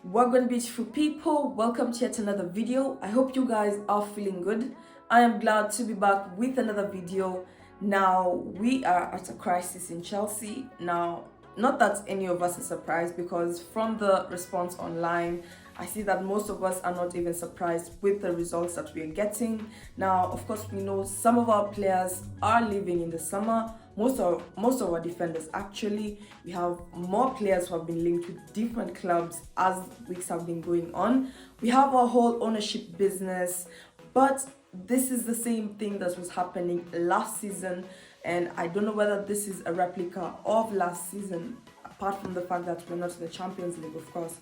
Welcome, beautiful people. Welcome to yet another video. I hope you guys are feeling good. I am glad to be back with another video. Now, we are at a crisis in Chelsea. Now, not that any of us are surprised, because from the response online, I see that most of us are not even surprised with the results that we are getting. Now, of course, we know some of our players are leaving in the summer. Most of our defenders, actually. We have more players who have been linked with different clubs as weeks have been going on. We have a whole ownership business, but this is the same thing that was happening last season, and I don't know whether this is a replica of last season, apart from the fact that we're not in the Champions League, of course.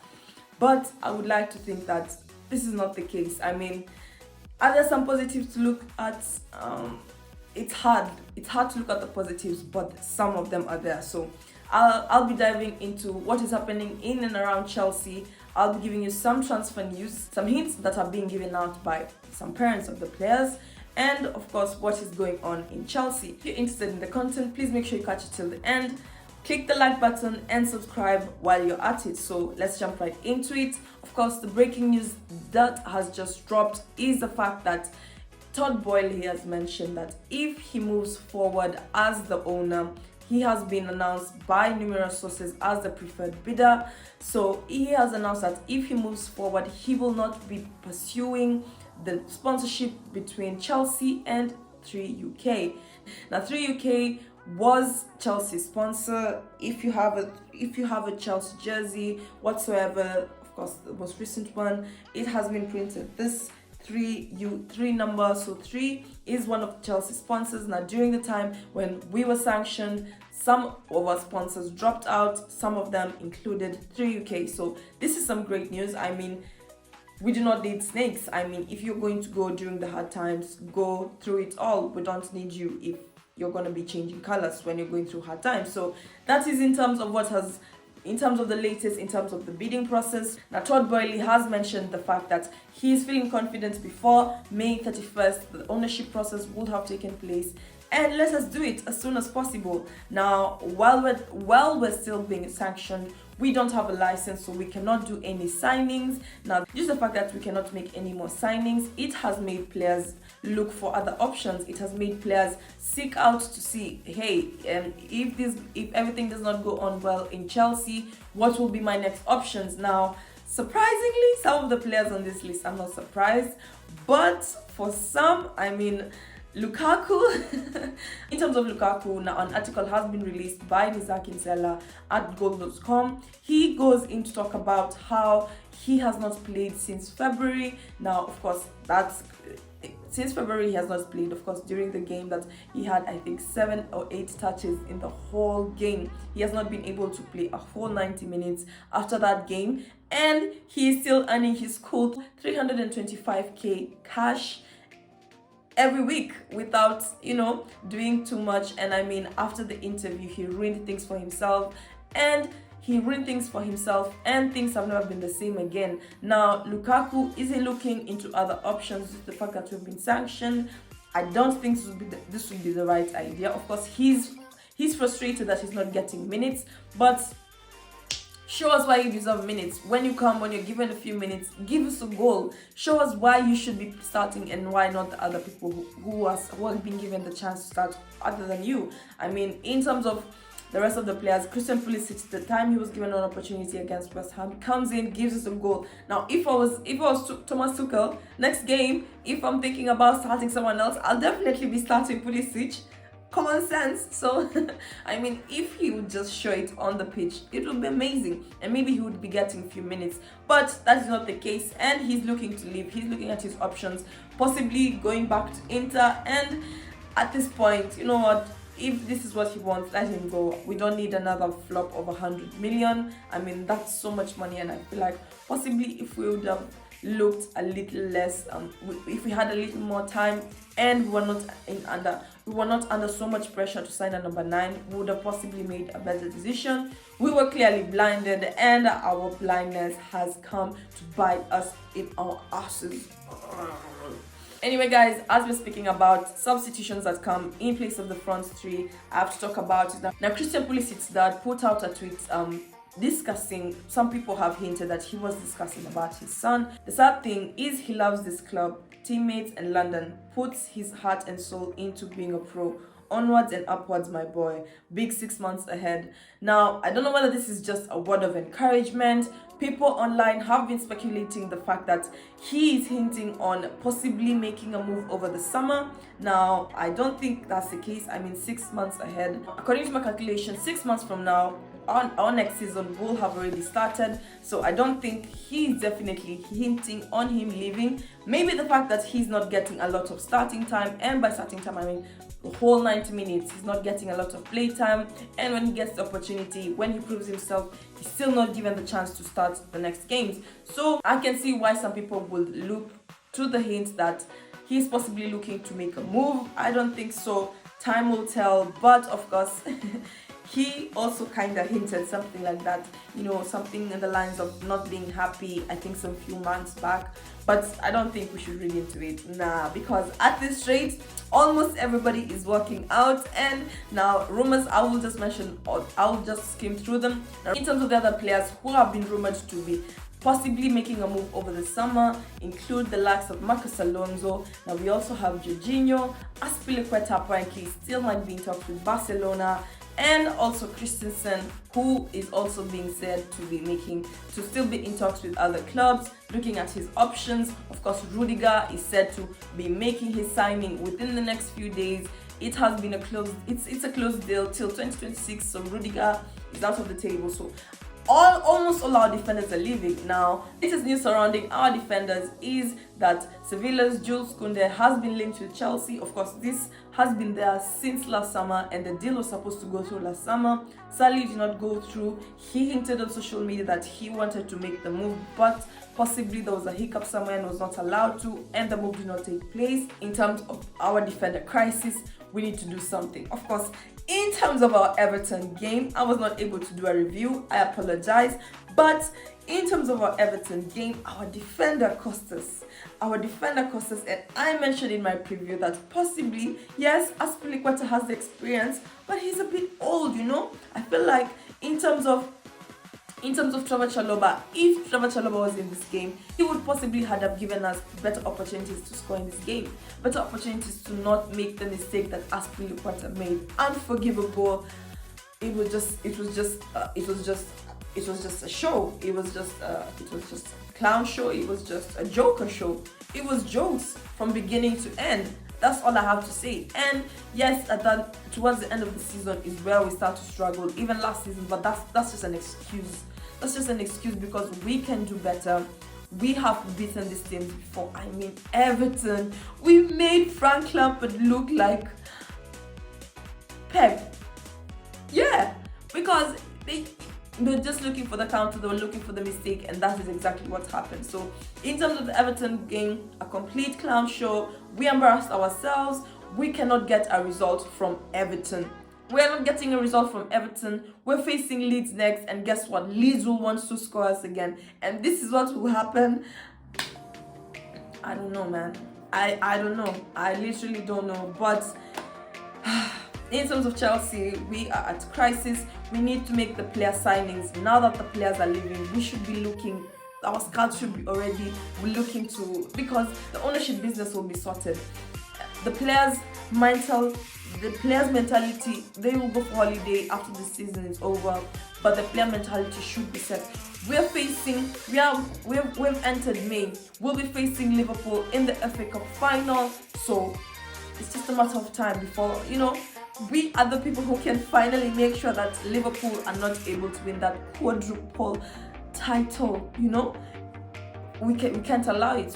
But I would like to think that this is not the case. I mean, are there some positives to look at? It's hard to look at the positives, but some of them are there. So I'll be diving into what is happening in and around Chelsea. I'll be giving you some transfer news, some hints that are being given out by some parents of the players, and of course what is going on in Chelsea. If you're interested in the content, please make sure you catch it till the end. Click the like button and subscribe while you're at it. So let's jump right into it. Of course, the breaking news that has just dropped is the fact that Todd Boehly has mentioned that if he moves forward as the owner, he has been announced by numerous sources as the preferred bidder. So he has announced that if he moves forward, he will not be pursuing the sponsorship between Chelsea and 3UK. Now, 3UK was Chelsea's sponsor. If you have a Chelsea jersey whatsoever, of course the most recent one, it has been printed this 3 number, so 3 is one of Chelsea's sponsors. Now, during the time when we were sanctioned, some of our sponsors dropped out. Some of them included 3UK. So this is some great news. I mean, we do not need snakes. I mean, if you're going to go during the hard times, go through it all. We don't need you if you're going to be changing colors when you're going through hard times. So that is in terms of the latest, in terms of the bidding process. Now, Todd Boehly has mentioned the fact that he is feeling confident before May 31st, the ownership process would have taken place, and let us do it as soon as possible. Now, while we're still being sanctioned, we don't have a license, so we cannot do any signings. Now, just the fact that we cannot make any more signings, it has made players look for other options. It has made players seek out to see, hey, if everything does not go on well in Chelsea, what will be my next options? Now, surprisingly, some of the players on this list, I'm not surprised, but for some, I mean, Lukaku. In terms of Lukaku, now an article has been released by Nizar Kinsella at goal.com. He goes in to talk about how he has not played since February. Now, of course, since February he has not played. Of course, during the game that he had, I think 7 or 8 touches in the whole game. He has not been able to play a whole 90 minutes after that game, and he is still earning his cool 325k cash every week without doing too much. And I mean, after the interview, he ruined things for himself, and things have never been the same again. Now, Lukaku isn't looking into other options. The fact that we've been sanctioned, I don't think this would be the right idea. Of course, he's frustrated that he's not getting minutes, but show us why you deserve minutes. When you're given a few minutes, give us a goal. Show us why you should be starting and why not the other people who have been given the chance to start other than you. I mean, in terms of the rest of the players, Christian Pulisic, the time he was given an opportunity against West Ham, comes in, gives us a goal. Now, if I was Thomas Tuchel, next game, if I'm thinking about starting someone else, I'll definitely be starting Pulisic. Common sense. So I mean, if he would just show it on the pitch, it would be amazing, and maybe he would be getting a few minutes. But that is not the case, and he's looking to leave. He's looking at his options, possibly going back to Inter. And at this point, you know what, if this is what he wants, let him go. We don't need another flop of 100 million. I mean, that's so much money, and I feel like possibly if we would have looked a little less, if we had a little more time, and we were not under so much pressure to sign a number 9, we would have possibly made a better decision. We were clearly blinded, and our blindness has come to bite us in our asses. Anyway, guys, as we're speaking about substitutions that come in place of the front 3, I have to talk about it now. Christian Pulisic that put out a tweet discussing, some people have hinted that he was discussing about his son. The sad thing is he loves this club, teammates, and London, puts his heart and soul into being a pro. Onwards and upwards, my boy. Big 6 months ahead. Now, I don't know whether this is just a word of encouragement. People online have been speculating the fact that he is hinting on possibly making a move over the summer. Now, I don't think that's the case. I mean, 6 months ahead. According to my calculation, 6 months from now, our next season will have already started, so I don't think he's definitely hinting on him leaving. Maybe the fact that he's not getting a lot of starting time, and by starting time I mean the whole 90 minutes, he's not getting a lot of play time, and when he gets the opportunity, when he proves himself, he's still not given the chance to start the next games. So I can see why some people would look to the hint that he's possibly looking to make a move. I don't think so. Time will tell, but of course he also kind of hinted something like that, you know, something in the lines of not being happy, I think some few months back. But I don't think we should read into it, because at this rate, almost everybody is working out. And now rumors, I will just mention, or I'll just skim through them. In terms of the other players who have been rumored to be possibly making a move over the summer, include the likes of Marcos Alonso. Now we also have Jorginho. Azpilicueta apparently still might be in talks with Barcelona, and also Christensen, who is also being said to still be in talks with other clubs, looking at his options. Of course, Rudiger is said to be making his signing within the next few days. It has been a closed deal till 2026, so Rudiger is out of the table. So almost all our defenders are leaving. Now, this is news surrounding our defenders is that Sevilla's Jules Koundé has been linked with Chelsea. Of course, this has been there since last summer, and the deal was supposed to go through last summer. Sadly, it did not go through. He hinted on social media that he wanted to make the move, but possibly there was a hiccup somewhere and was not allowed to, and the move did not take place. In terms of our defender crisis, we need to do something. Of course, in terms of our Everton game, I was not able to do a review. I apologize. But in terms of our Everton game, our defender cost us. And I mentioned in my preview that possibly, yes, Azpilicueta has the experience, but he's a bit old, you know. I feel like in terms of Trevor Chalobah, if Trevor Chalobah was in this game, he would possibly have given us better opportunities to score in this game, better opportunities to not make the mistake that Azpilicueta made. Unforgivable. It was just a show. It was just a clown show. It was just a joker show. It was jokes from beginning to end. That's all I have to say. And yes, towards the end of the season is where we start to struggle, even last season, but that's just an excuse. That's just an excuse because we can do better. We have beaten these teams before. I mean, Everton, we made Frank Lampard look like Pep. Yeah, because they were just looking for the counter, they were looking for the mistake, and that is exactly what happened. So in terms of the Everton game, a complete clown show. We embarrassed ourselves. We cannot get a result from Everton. We're not getting a result from Everton. We're facing Leeds next, and guess what? Leeds will want to score us again, and this is what will happen. I don't know, man. I don't know. I literally don't know. But in terms of Chelsea, we are at crisis. We need to make the player signings. Now that the players are leaving, we should be looking, our scouts should be already looking to, because the ownership business will be sorted. The players' mentality, they will go for holiday after the season is over, but the player mentality should be set. We've entered May. We'll be facing Liverpool in the FA Cup final, so it's just a matter of time before, you know, we are the people who can finally make sure that Liverpool are not able to win that quadruple title, you know. We can't allow it.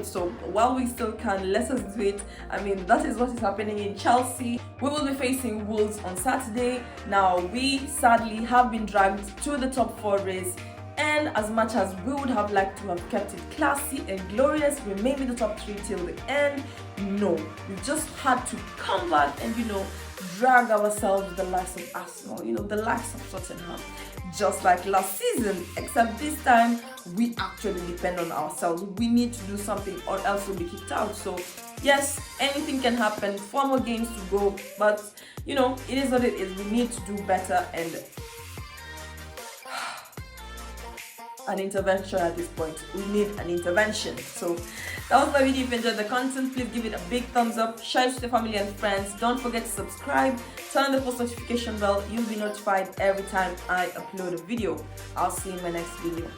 So while we still can, let us do it. I mean, that is what is happening in Chelsea. We will be facing Wolves on Saturday. Now, we sadly have been dragged to the top 4 race, and as much as we would have liked to have kept it classy and glorious, remain in the top 3 till the end, no, we just had to come back and, you know, drag ourselves with the likes of Arsenal, you know, the likes of Tottenham, just like last season, except this time we actually depend on ourselves. We need to do something or else we'll be kicked out. So yes, anything can happen, 4 more games to go, but you know, it is what it is. We need to do better, and an intervention at this point. We need an intervention. So that was my video. If you enjoyed the content, please give it a big thumbs up, share it with your family and friends. Don't forget to subscribe, turn on the post notification bell. You'll be notified every time I upload a video. I'll see you in my next video.